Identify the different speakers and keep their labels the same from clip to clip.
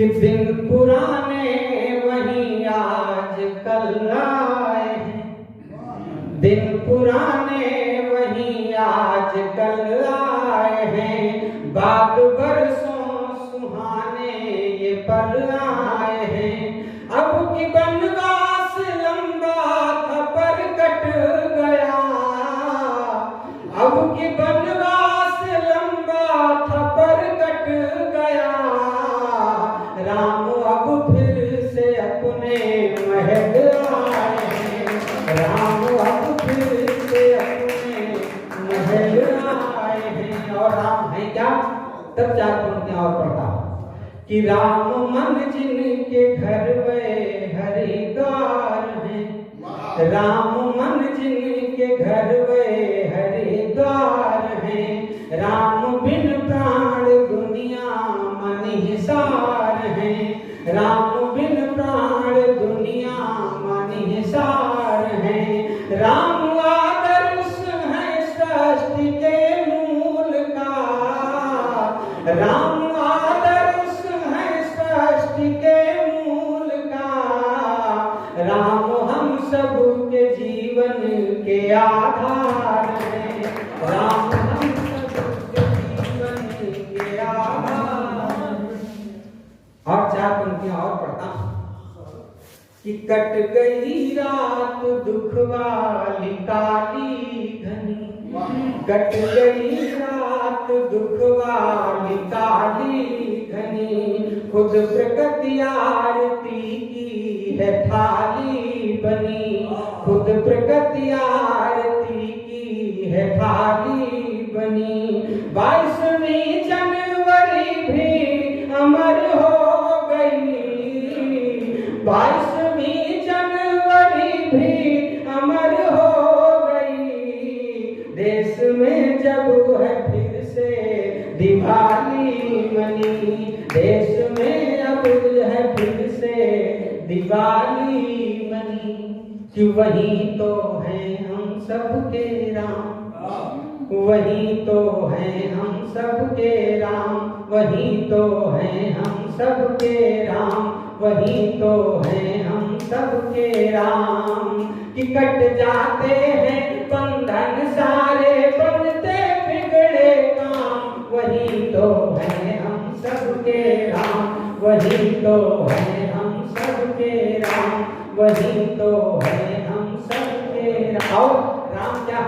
Speaker 1: कि दिन पुराने वही आज कल आए हैं, दिन पुराने वही आज कल आए हैं, बाद बरसों सुहाने ये पल आए हैं। अब की बनवास लंबा था पर कट गया, अब की बनवास लंबा था पर कट गया, राम अब फिर से अपने महल आए हैं, राम अब फिर से अपने महल आए हैं। और राम है क्या? तब 4 पंक्तियां और पढ़ता कि राम मन जिनके घर वे हरिद्वार हैं, राम मन जिनके घर वे हरिद्वार हैं, राम बिन प्राण दुनिया मन हिसार है, राम बिन प्राण दुनिया मन हिसार है, राम आदर्श है सृष्टि के मूल का, राम आदर्श है सृष्टि के मूल का, राम हम सब के जीवन के आधार है, राम हम सब के जीवन के आधार। और 4 पंक्तियां और पढ़ता हूं कि कट गई रात दुख वाली काली घनी, कट गई रात दुख वाली काली घनी, खुद प्रकृति आरती की है थाली बनी, खुद प्रकृति आरती की है थाली बनी। 22वीं जनवरी भी अमर हो गई, 22वीं जनवरी भी अमर हो गई, देश में जब है फिर से दिवाली मनी, देश में अब है फिर से दिवाली मनी। कि वही तो है हम सबके राम, वही तो है हम सबके राम, वही तो है हम सबके राम, वही तो है हम सबके राम। कि कट जाते हैं बंधन सारे बनते बिगड़े काम, वही तो है हम सबके राम, वही तो है हम सबके राम, वही तो है हम सबके राम। और राम क्या?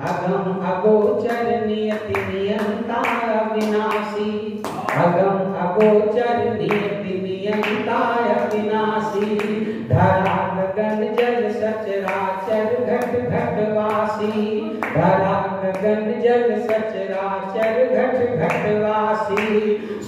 Speaker 1: अगम अगोचर नियति नियंता अविनाशी, अगम अगोचर नियति नियंता अविनाशी, धरा गगन जल सचराचर घट घटवासी, धरा गगन जल सचराचर घट घटवासी,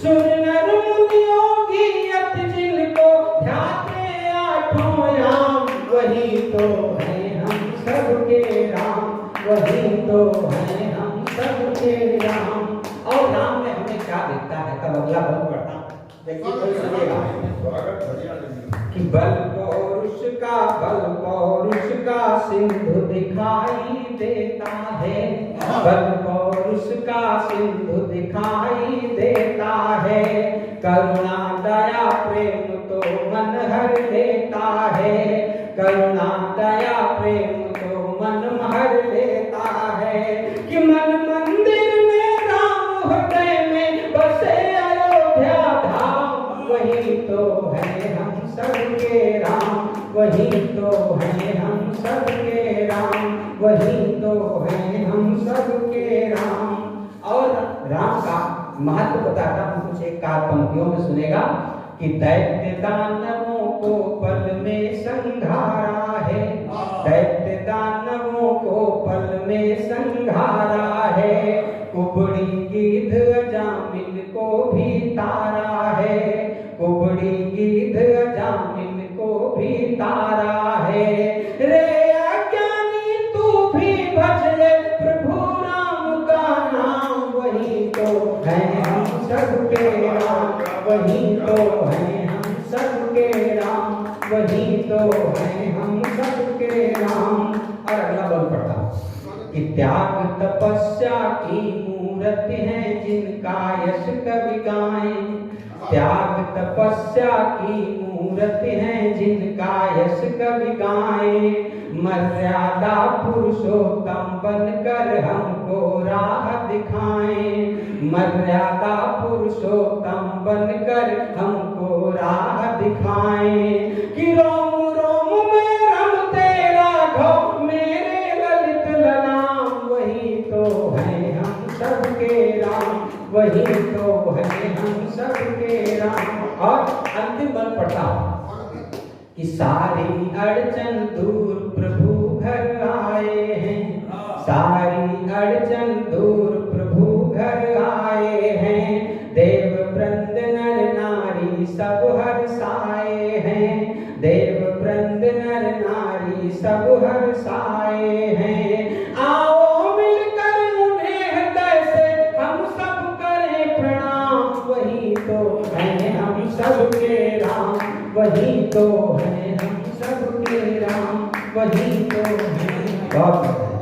Speaker 1: सुर नर मुनि योगी यति जिनको ध्याते आठों याम, वही तो है हम सबके राम, वही तो है हम सबके राम। और राम में हमें क्या दिखता है? तब अगला बल पढ़ता देखिए कोई सुनेगा कि बल पौरुष का सिंधु दिखाई देता है, बल पौरुष का सिंधु दिखाई देता है, करुणा दया प्रेम तो मन हर लेता है, करुणा दया प्रेम तो मन हर लेता है। कि मन मंदिर में राम हृदय में बसे अयोध्या धाम, वही तो है हम सबके राम, वही तो है हम सबके राम, वही तो है हम सबके राम। और राम का महत्व बताता हूं, कुछ एक 4 पंक्तियों में सुनेगा कि दैत्य दानवों को पल में संघारा है, दैत्य दानवों को पल में संघारा है, कुबड़ी गिद्ध अजामिल को भी तारा है, कुबड़ी गिद्ध अजामिल को भी तारा है। रे अज्ञानी तू भी भज ले प्रभु राम का नाम, वही तो है हम सबके राम, वही तो है हम सबके राम, वही तो है हम सबके राम। और अगला बल पढ़ता कि त्याग तपस्या की मूर्त है जिनका यश कवि गाएं, त्याग तपस्या की मूरत हैं जिनका यश कवि गाए। मर्यादा पुरुषोत्तम बनकर हमको राह दिखाएं। मर्यादा पुरुषोत्तम बनकर हमको राह दिखाएं। कि रोम रोम में रमते राघव मेरे ललित ललाम, वही तो है हम सबके राम, वही तो है हम सबके राम। और अंतिम बल पढ़ता कि सारी अड़चन दूर प्रभु घर आए हैं। सारी अड़चन दूर प्रभु घर आए हैं। देव वृंद नर नारी सब हर्षाए हैं। देव वृंद नर नारी सब हर्षाए हैं। आओ मिलकर उन्हें हृदय से हम सब करें प्रणाम, वही तो है हम सबके राम, वही तो है हम सबके राम, वही तो है।